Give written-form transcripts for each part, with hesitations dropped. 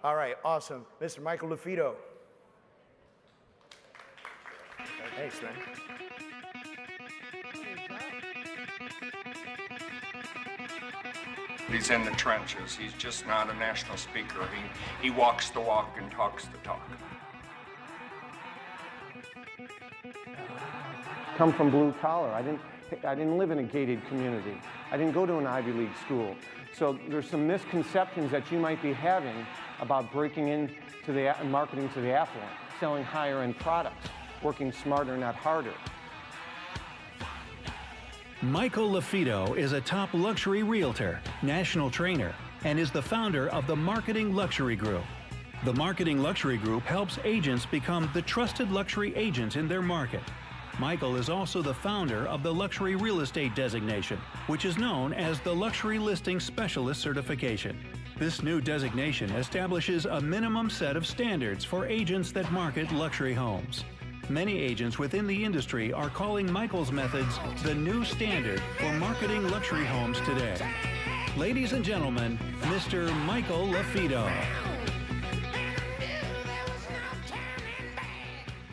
All right, awesome. Mr. Michael Lafido. Thanks, man. He's in the trenches. He's just not a national speaker. He walks the walk and talks the talk. Come from blue collar. I didn't live in a gated community. I didn't go to an Ivy League school. So there's some misconceptions that you might be having about breaking into the marketing to the affluent, selling higher end products, working smarter, not harder. Michael Lafido is a top luxury realtor, national trainer, and is the founder of the Marketing Luxury Group. The Marketing Luxury Group helps agents become the trusted luxury agent in their market. Michael is also the founder of the Luxury Real Estate Designation, which is known as the Luxury Listing Specialist Certification. This new designation establishes a minimum set of standards for agents that market luxury homes. Many agents within the industry are calling Michael's methods the new standard for marketing luxury homes today. Ladies and gentlemen, Mr. Michael Lafido.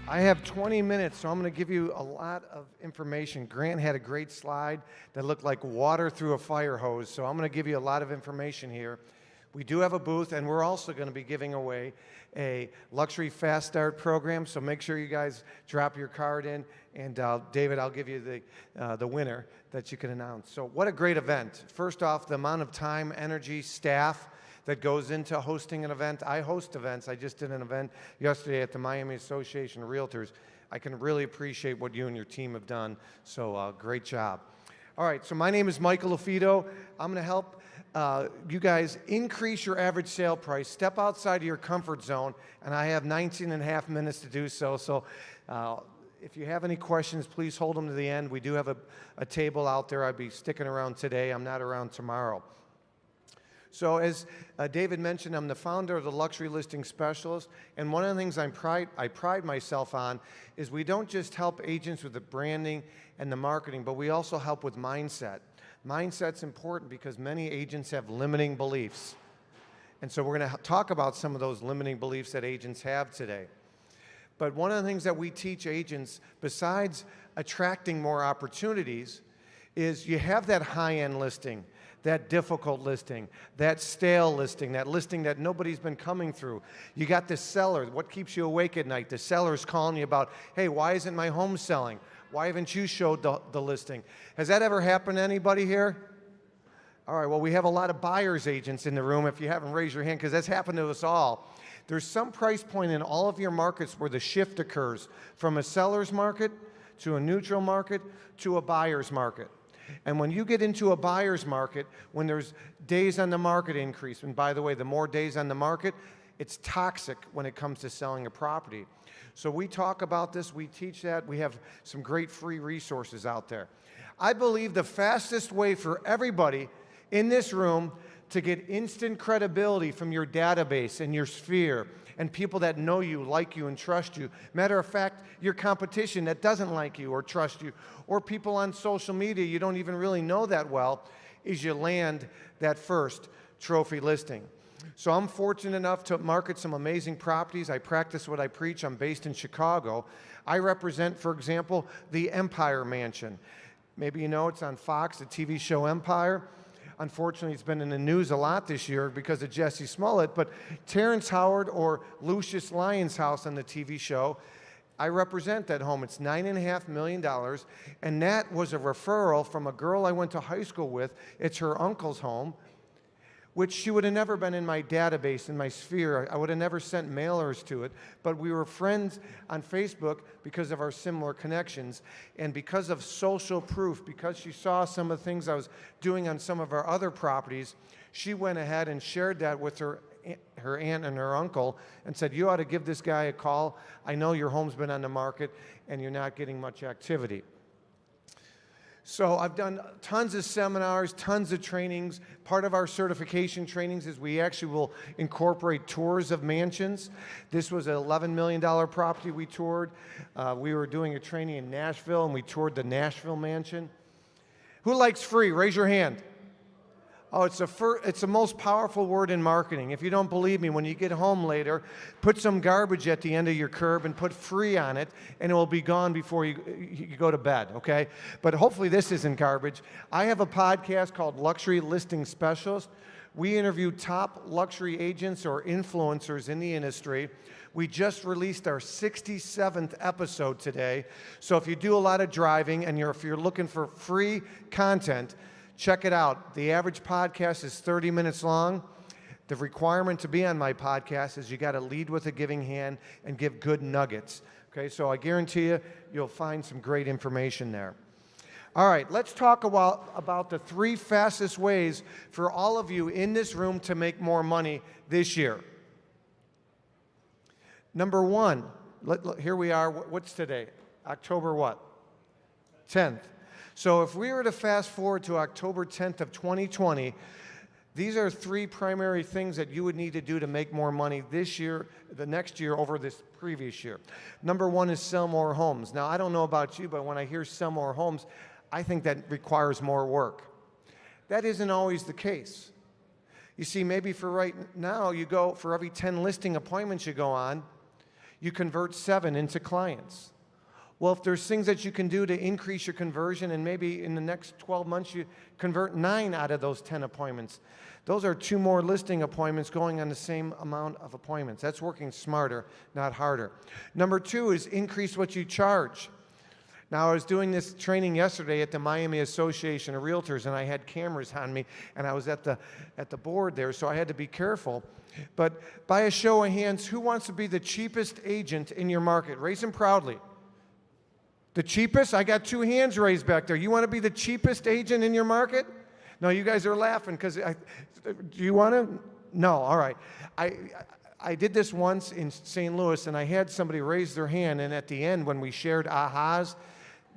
I have 20 minutes, so I'm going to give you a lot of information. Grant had a great slide that looked like water through a fire hose, so I'm going to give you a lot of information here. We do have a booth, and we're also going to be giving away a luxury fast start program, so make sure you guys drop your card in, and David, I'll give you the winner that you can announce. So what a great event. First off, the amount of time, energy, staff that goes into hosting an event. I host events. I just did an event yesterday at the Miami Association of Realtors. I can really appreciate what you and your team have done, so great job. All right, so my name is Michael Lafido. I'm going to help you guys increase your average sale price, step outside of your comfort zone, and I have 19 and a half minutes to do so. So if you have any questions, please hold them to the end. We do have a table out there. I'll be sticking around today. I'm not around tomorrow. So as David mentioned, I'm the founder of the Luxury Listing Specialist, and one of the things I pride myself on is we don't just help agents with the branding and the marketing, but we also help with mindset. Mindset's important because many agents have limiting beliefs. And so we're going to talk about some of those limiting beliefs that agents have today. But one of the things that we teach agents, besides attracting more opportunities, is you have that high-end listing, that difficult listing, that stale listing, that listing that nobody's been coming through. You got the seller. What keeps you awake at night? The seller's calling you about, hey, why isn't my home selling? Why haven't you showed the listing? Has that ever happened to anybody here? All right, well, we have a lot of buyer's agents in the room. If you haven't, raised your hand, because that's happened to us all. There's some price point in all of your markets where the shift occurs from a seller's market to a neutral market to a buyer's market. And when you get into a buyer's market, when there's days on the market increase, and by the way, the more days on the market, it's toxic when it comes to selling a property. So we talk about this, we teach that, we have some great free resources out there. I believe the fastest way for everybody in this room to get instant credibility from your database and your sphere and people that know you, like you, and trust you. Matter of fact, your competition that doesn't like you or trust you, or people on social media you don't even really know that well, is you land that first trophy listing. So I'm fortunate enough to market some amazing properties. I practice what I preach. I'm based in Chicago. I represent, for example, the Empire Mansion. Maybe you know it's on Fox, the TV show Empire. Unfortunately, it's been in the news a lot this year because of Jesse Smollett, but Terrence Howard or Lucius Lyon's house on the TV show, I represent that home. It's $9.5 million, and that was a referral from a girl I went to high school with. It's her uncle's home, which she would have never been in my database, in my sphere. I would have never sent mailers to it, but we were friends on Facebook because of our similar connections, and because of social proof, because she saw some of the things I was doing on some of our other properties, she went ahead and shared that with her aunt and her uncle and said, you ought to give this guy a call. I know your home's been on the market and you're not getting much activity. So I've done tons of seminars, tons of trainings. Part of our certification trainings is we actually will incorporate tours of mansions. This was an $11 million property we toured. We were doing a training in Nashville, and we toured the Nashville mansion. Who likes free? Raise your hand. Oh, it's the most powerful word in marketing. If you don't believe me, when you get home later, put some garbage at the end of your curb and put free on it, and it will be gone before you go to bed, okay? But hopefully this isn't garbage. I have a podcast called Luxury Listing Specialist. We interview top luxury agents or influencers in the industry. We just released our 67th episode today. So if you do a lot of driving and if you're looking for free content, check it out. The average podcast is 30 minutes long. The requirement to be on my podcast is you got to lead with a giving hand and give good nuggets. Okay, so I guarantee you'll find some great information there. All right, let's talk about the 3 fastest ways for all of you in this room to make more money this year. Number 1, here we are. What's today? October what? 10th. So if we were to fast forward to October 10th of 2020, these are 3 primary things that you would need to do to make more money this year, the next year over this previous year. Number 1 is sell more homes. Now, I don't know about you, but when I hear sell more homes, I think that requires more work. That isn't always the case. You see, maybe for right now, for every 10 listing appointments you go on, you convert 7 into clients. Well, if there's things that you can do to increase your conversion, and maybe in the next 12 months you convert 9 out of those 10 appointments, those are 2 more listing appointments going on the same amount of appointments. That's working smarter, not harder. Number 2 is increase what you charge. Now, I was doing this training yesterday at the Miami Association of Realtors, and I had cameras on me, and I was at the board there, so I had to be careful. But by a show of hands, who wants to be the cheapest agent in your market? Raise them proudly. The cheapest? I got 2 hands raised back there. You want to be the cheapest agent in your market? No, you guys are laughing because do you want to? No, all right. I did this once in St. Louis, and I had somebody raise their hand, and at the end when we shared ahas,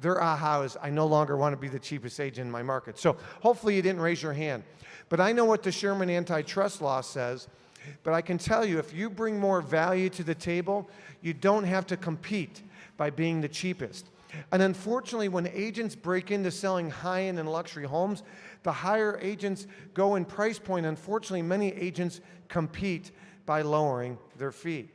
their aha is, I no longer want to be the cheapest agent in my market. So hopefully you didn't raise your hand. But I know what the Sherman antitrust law says, but I can tell you if you bring more value to the table, you don't have to compete by being the cheapest. And unfortunately, when agents break into selling high-end and luxury homes, the higher agents go in price point. Unfortunately, many agents compete by lowering their fee.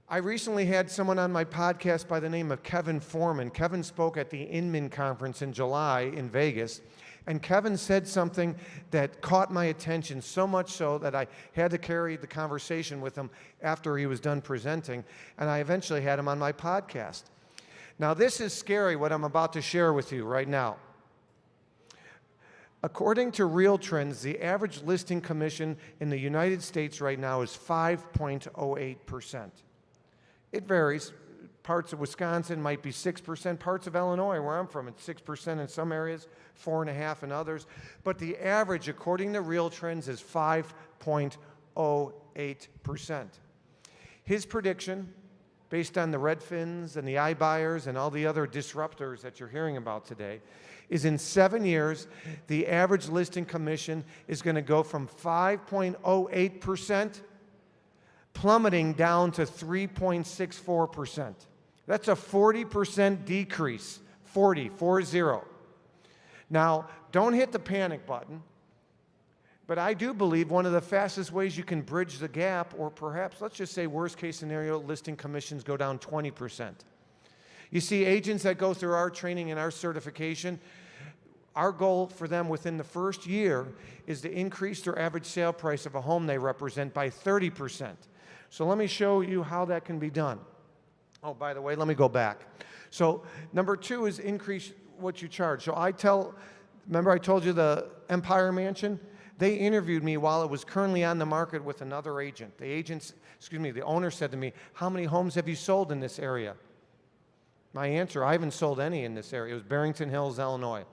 I recently had someone on my podcast by the name of Kevin Foreman. Kevin spoke at the Inman Conference in July in Vegas, and Kevin said something that caught my attention, so much so that I had to carry the conversation with him after he was done presenting, and I eventually had him on my podcast. Now, this is scary, what I'm about to share with you right now. According to Real Trends, the average listing commission in the United States right now is 5.08%. It varies. Parts of Wisconsin might be 6%. Parts of Illinois, where I'm from, it's 6% in some areas, 4.5% in others. But the average, according to Real Trends, is 5.08%. His prediction, based on the Redfins and the iBuyers and all the other disruptors that you're hearing about today, is in 7 years, the average listing commission is going to go from 5.08% plummeting down to 3.64%. That's a 40% decrease, 40. Now, don't hit the panic button, but I do believe one of the fastest ways you can bridge the gap, or perhaps, let's just say worst case scenario, listing commissions go down 20%. You see, agents that go through our training and our certification, our goal for them within the first year is to increase their average sale price of a home they represent by 30%. So let me show you how that can be done. Oh, by the way, let me go back. So number 2 is increase what you charge. So remember I told you the Empire Mansion? They interviewed me while it was currently on the market with another agent. The owner said to me, how many homes have you sold in this area? My answer, I haven't sold any in this area. It was Barrington Hills, Illinois.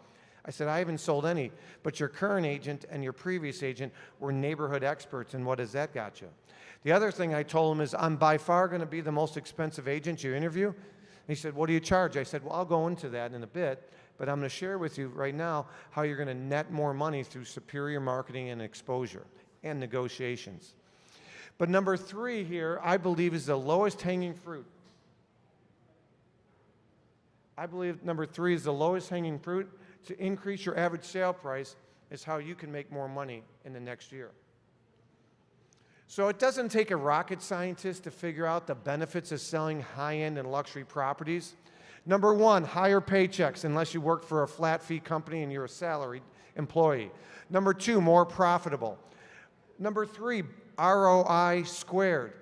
I said, I haven't sold any, but your current agent and your previous agent were neighborhood experts, and what has that got you? The other thing I told him is, I'm by far going to be the most expensive agent you interview. And he said, what do you charge? I said, well, I'll go into that in a bit, but I'm going to share with you right now how you're going to net more money through superior marketing and exposure and negotiations. But number 3 here, I believe, is the lowest hanging fruit. I believe number 3 is the lowest hanging fruit to increase your average sale price is how you can make more money in the next year. So it doesn't take a rocket scientist to figure out the benefits of selling high-end and luxury properties. Number one, higher paychecks unless you work for a flat fee company and you're a salaried employee. Number two, more profitable. Number three, ROI squared.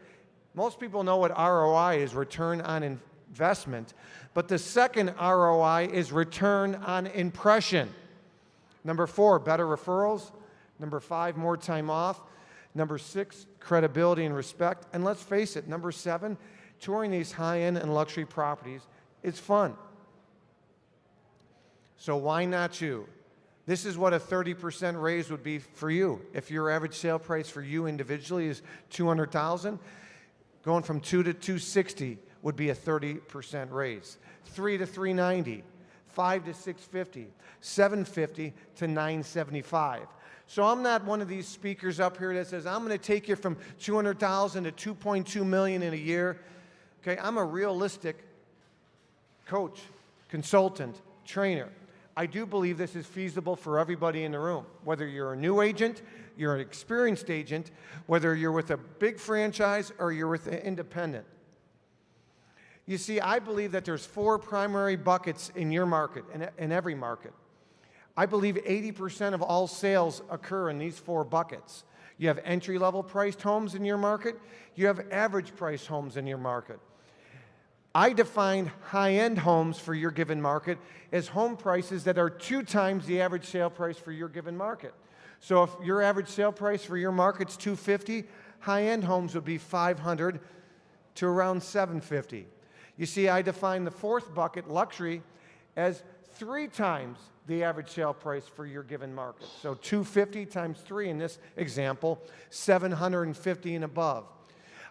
Most people know what ROI is, return on investment, but the second ROI is return on impression. Number four, better referrals. Number five, more time off. Number six, credibility and respect. And let's face it, number seven, touring these high-end and luxury properties is fun. So why not you? This is what a 30% raise would be for you. If your average sale price for you individually is $200,000, going from 2 to 260 would be a 30% raise. 3 to 390, 5 to 650, 750 to 975. So I'm not one of these speakers up here that says, I'm going to take you from 200,000 to 2.2 million in a year. Okay, I'm a realistic coach, consultant, trainer. I do believe this is feasible for everybody in the room, whether you're a new agent, you're an experienced agent, whether you're with a big franchise or you're with an independent. You see, I believe that there's four primary buckets in your market, in every market. I believe 80% of all sales occur in these four buckets. You have entry-level priced homes in your market. You have average priced homes in your market. I define high-end homes for your given market as home prices that are 2 times the average sale price for your given market. So if your average sale price for your market's $250, high-end homes would be $500 to around $750. You see, I define the fourth bucket, luxury, as 3 times the average sale price for your given market. So $250 times 3 in this example, $750 and above.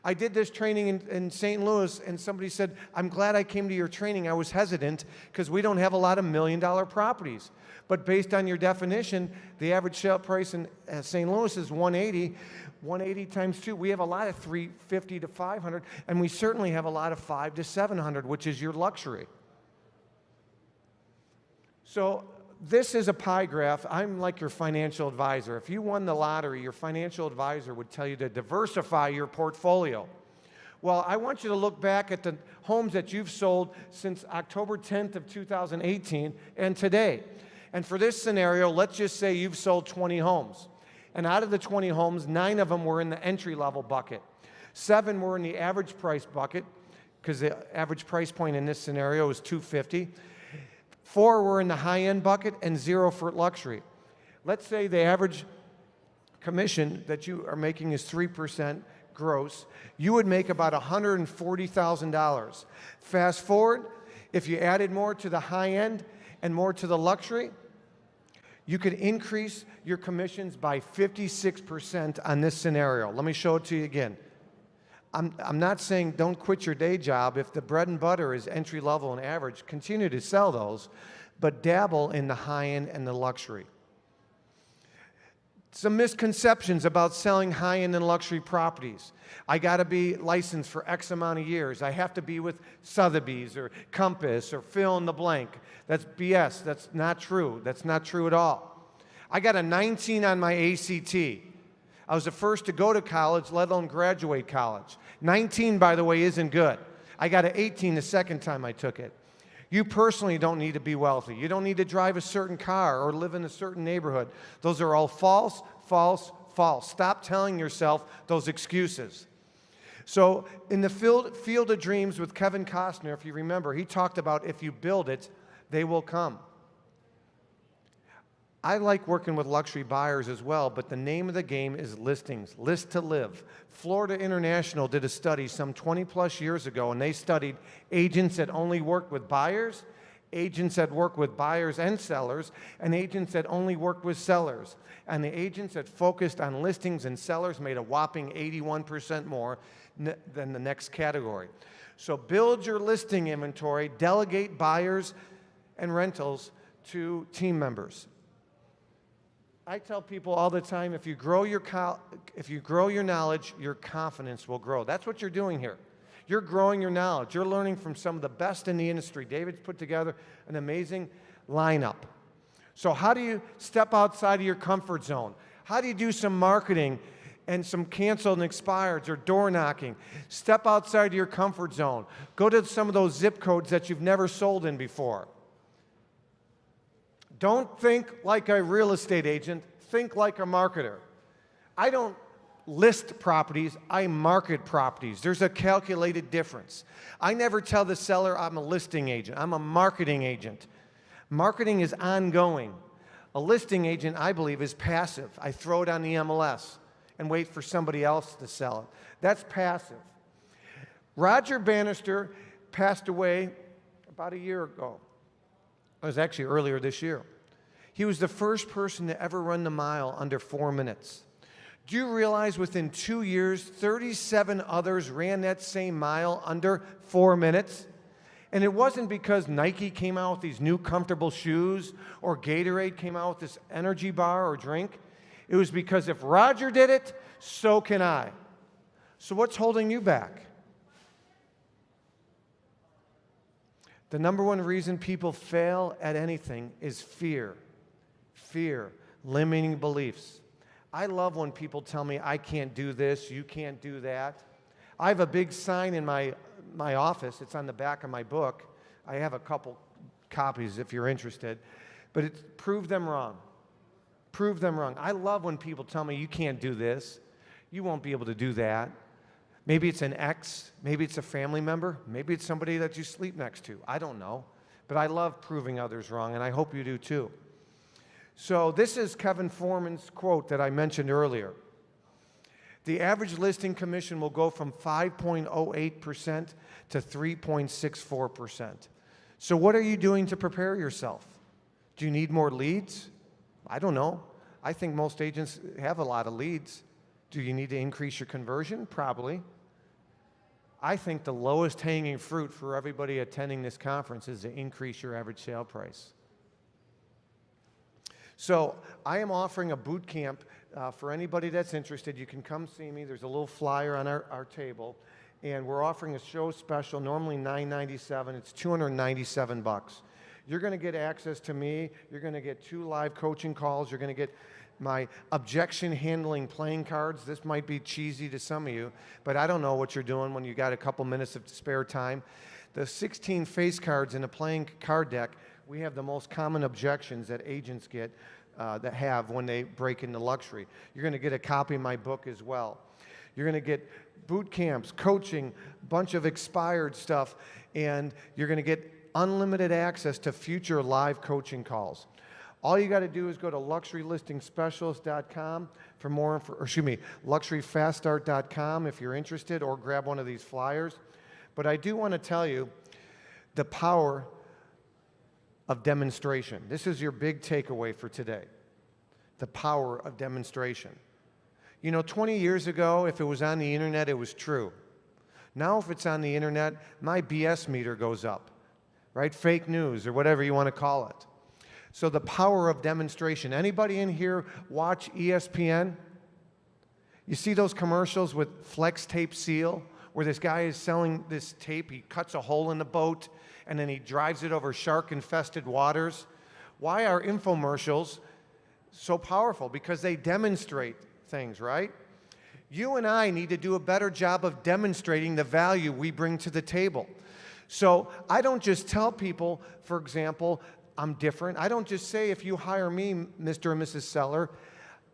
I did this training in St. Louis, and somebody said, I'm glad I came to your training. I was hesitant because we don't have a lot of million-dollar properties. But based on your definition, the average sale price in St. Louis is $180. 180 times 2, we have a lot of $350 to $500, and we certainly have a lot of $500 to $700, which is your luxury. So this is a pie graph. I'm like your financial advisor. If you won the lottery, your financial advisor would tell you to diversify your portfolio. Well, I want you to look back at the homes that you've sold since October 10th of 2018 and today. And for this scenario, let's just say you've sold 20 homes. And out of the 20 homes, 9 of them were in the entry-level bucket. 7 were in the average price bucket, because the average price point in this scenario is $250. 4 were in the high-end bucket and 0 for luxury. Let's say the average commission that you are making is 3% gross. You would make about $140,000. Fast forward, if you added more to the high-end and more to the luxury, you could increase your commissions by 56% on this scenario. Let me show it to you again. I'm not saying don't quit your day job. If the bread and butter is entry level and average, continue to sell those, but dabble in the high end and the luxury. Some misconceptions about selling high end and luxury properties. I got to be licensed for X amount of years. I have to be with Sotheby's or Compass or fill in the blank. That's BS. That's not true. That's not true at all. I got a 19 on my ACT. I was the first to go to college, let alone graduate college. 19, by the way, isn't good. I got an 18 the second time I took it. You personally don't need to be wealthy. You don't need to drive a certain car or live in a certain neighborhood. Those are all false, false, false. Stop telling yourself those excuses. So in the Field of Dreams with Kevin Costner, if you remember, he talked about if you build it, they will come. I like working with luxury buyers as well, but the name of the game is listings, list to live. Florida International did a study some 20 plus years ago, and they studied agents that only worked with buyers, agents that work with buyers and sellers, and agents that only worked with sellers. And the agents that focused on listings and sellers made a whopping 81% more than the next category. So build your listing inventory, delegate buyers and rentals to team members. I tell people all the time, if you grow your knowledge, your confidence will grow. That's what you're doing here. You're growing your knowledge. You're learning from some of the best in the industry. David's put together an amazing lineup. So how do you step outside of your comfort zone? How do you do some marketing and some canceled and expireds or door knocking? Step outside of your comfort zone. Go to some of those zip codes that you've never sold in before. Don't think like a real estate agent. Think like a marketer. I don't list properties, I market properties. There's a calculated difference. I never tell the seller I'm a listing agent. I'm a marketing agent. Marketing is ongoing. A listing agent, I believe, is passive. I throw it on the MLS and wait for somebody else to sell it. That's passive. Roger Bannister passed away about a year ago. It was actually earlier this year. He was the first person to ever run the mile under 4 minutes. Do you realize within 2 years, 37 others ran that same mile under 4 minutes? And it wasn't because Nike came out with these new comfortable shoes or Gatorade came out with this energy bar or drink. It was because if Roger did it, so can I. So what's holding you back? The number one reason people fail at anything is fear. Fear, limiting beliefs. I love when people tell me, I can't do this, you can't do that. I have a big sign in my office. It's on the back of my book. I have a couple copies if you're interested. But it's prove them wrong. Prove them wrong. I love when people tell me, you can't do this. You won't be able to do that. Maybe it's an ex. Maybe it's a family member. Maybe it's somebody that you sleep next to. I don't know. But I love proving others wrong, and I hope you do too. So this is Kevin Foreman's quote that I mentioned earlier. The average listing commission will go from 5.08% to 3.64%. So what are you doing to prepare yourself? Do you need more leads? I don't know. I think most agents have a lot of leads. Do you need to increase your conversion? Probably. I think the lowest hanging fruit for everybody attending this conference is to increase your average sale price. So I am offering a boot camp for anybody that's interested. You can come see me. There's a little flyer on our table. And we're offering a show special, normally $997. It's $297. You're going to get access to me. You're going to get 2 live coaching calls. You're going to get my objection handling playing cards. This might be cheesy to some of you, but I don't know what you're doing when you got a couple minutes of spare time. The 16 face cards in a playing card deck, we have the most common objections that agents get that have when they break into luxury. You're going to get a copy of my book as well. You're going to get boot camps, coaching, a bunch of expired stuff, and you're going to get unlimited access to future live coaching calls. All you got to do is go to luxurylistingspecialist.com for more luxuryfaststart.com if you're interested, or grab one of these flyers. But I do want to tell you the power of demonstration. This is your big takeaway for today. The power of demonstration. You know, 20 years ago, if it was on the internet, it was true. Now, if it's on the internet, my BS meter goes up, right? Fake news or whatever you want to call it. So the power of demonstration. Anybody in here watch ESPN? You see those commercials with Flex Tape Seal, where this guy is selling this tape, he cuts a hole in the boat, and then he drives it over shark-infested waters. Why are infomercials so powerful? Because they demonstrate things, right? You and I need to do a better job of demonstrating the value we bring to the table. So I don't just tell people, for example, I'm different. I don't just say, if you hire me, Mr. and Mrs. Seller,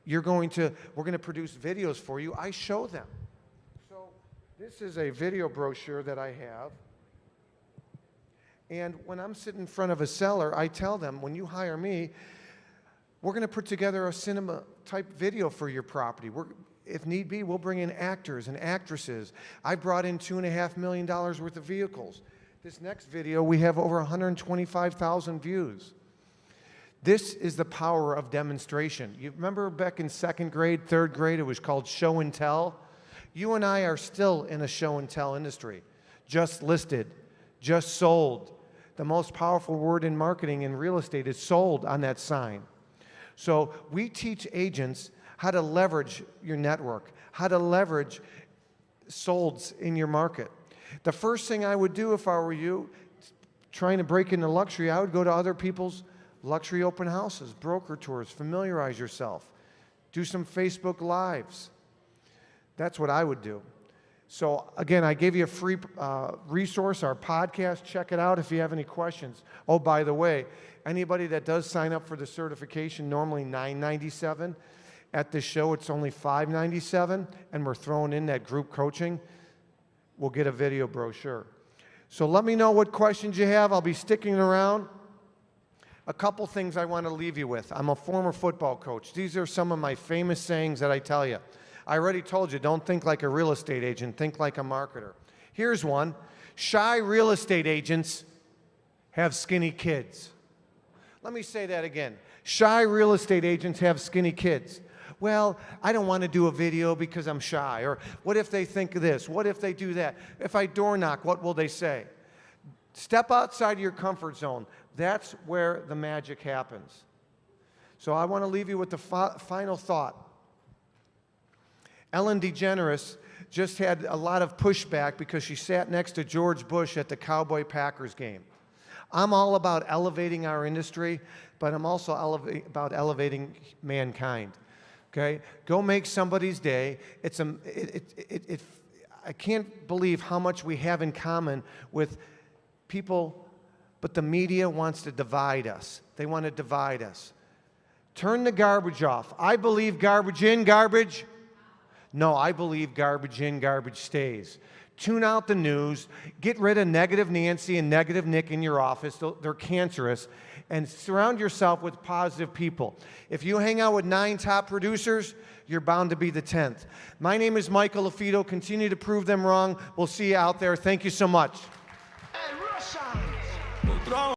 we're going to produce videos for you. I show them. So this is a video brochure that I have. And when I'm sitting in front of a seller, I tell them, when you hire me, we're going to put together a cinema-type video for your property. If need be, we'll bring in actors and actresses. I brought in $2.5 million worth of vehicles. This next video, we have over 125,000 views. This is the power of demonstration. You remember back in 2nd grade, 3rd grade, it was called show and tell? You and I are still in a show and tell industry. Just listed, just sold. The most powerful word in marketing and real estate is sold on that sign. So we teach agents how to leverage your network, how to leverage solds in your market. The first thing I would do if I were you, trying to break into luxury, I would go to other people's luxury open houses, broker tours, familiarize yourself. Do some Facebook Lives. That's what I would do. So again, I gave you a free resource, our podcast. Check it out if you have any questions. Oh, by the way, anybody that does sign up for the certification, normally $997. At this show, it's only $597, and we're throwing in that group coaching. We'll get a video brochure. So let me know what questions you have. I'll be sticking around. A couple things I want to leave you with. I'm a former football coach. These are some of my famous sayings that I tell you. I already told you, don't think like a real estate agent, think like a marketer. Here's one. Shy real estate agents have skinny kids. Let me say that again. Shy real estate agents have skinny kids. Well, I don't want to do a video because I'm shy. Or what if they think of this? What if they do that? If I door knock, what will they say? Step outside of your comfort zone. That's where the magic happens. So I want to leave you with the final thought. Ellen DeGeneres just had a lot of pushback because she sat next to George Bush at the Cowboy-Packers game. I'm all about elevating our industry, but I'm also about elevating mankind. Okay? Go make somebody's day. I can't believe how much we have in common with people, but the media wants to divide us. They want to divide us. Turn the garbage off. I believe garbage in, garbage. No, I believe garbage in, garbage stays. Tune out the news. Get rid of negative Nancy and negative Nick in your office. They're cancerous. And surround yourself with positive people. If you hang out with 9 top producers, you're bound to be the 10th. My name is Michael Lafido. Continue to prove them wrong. We'll see you out there. Thank you so much.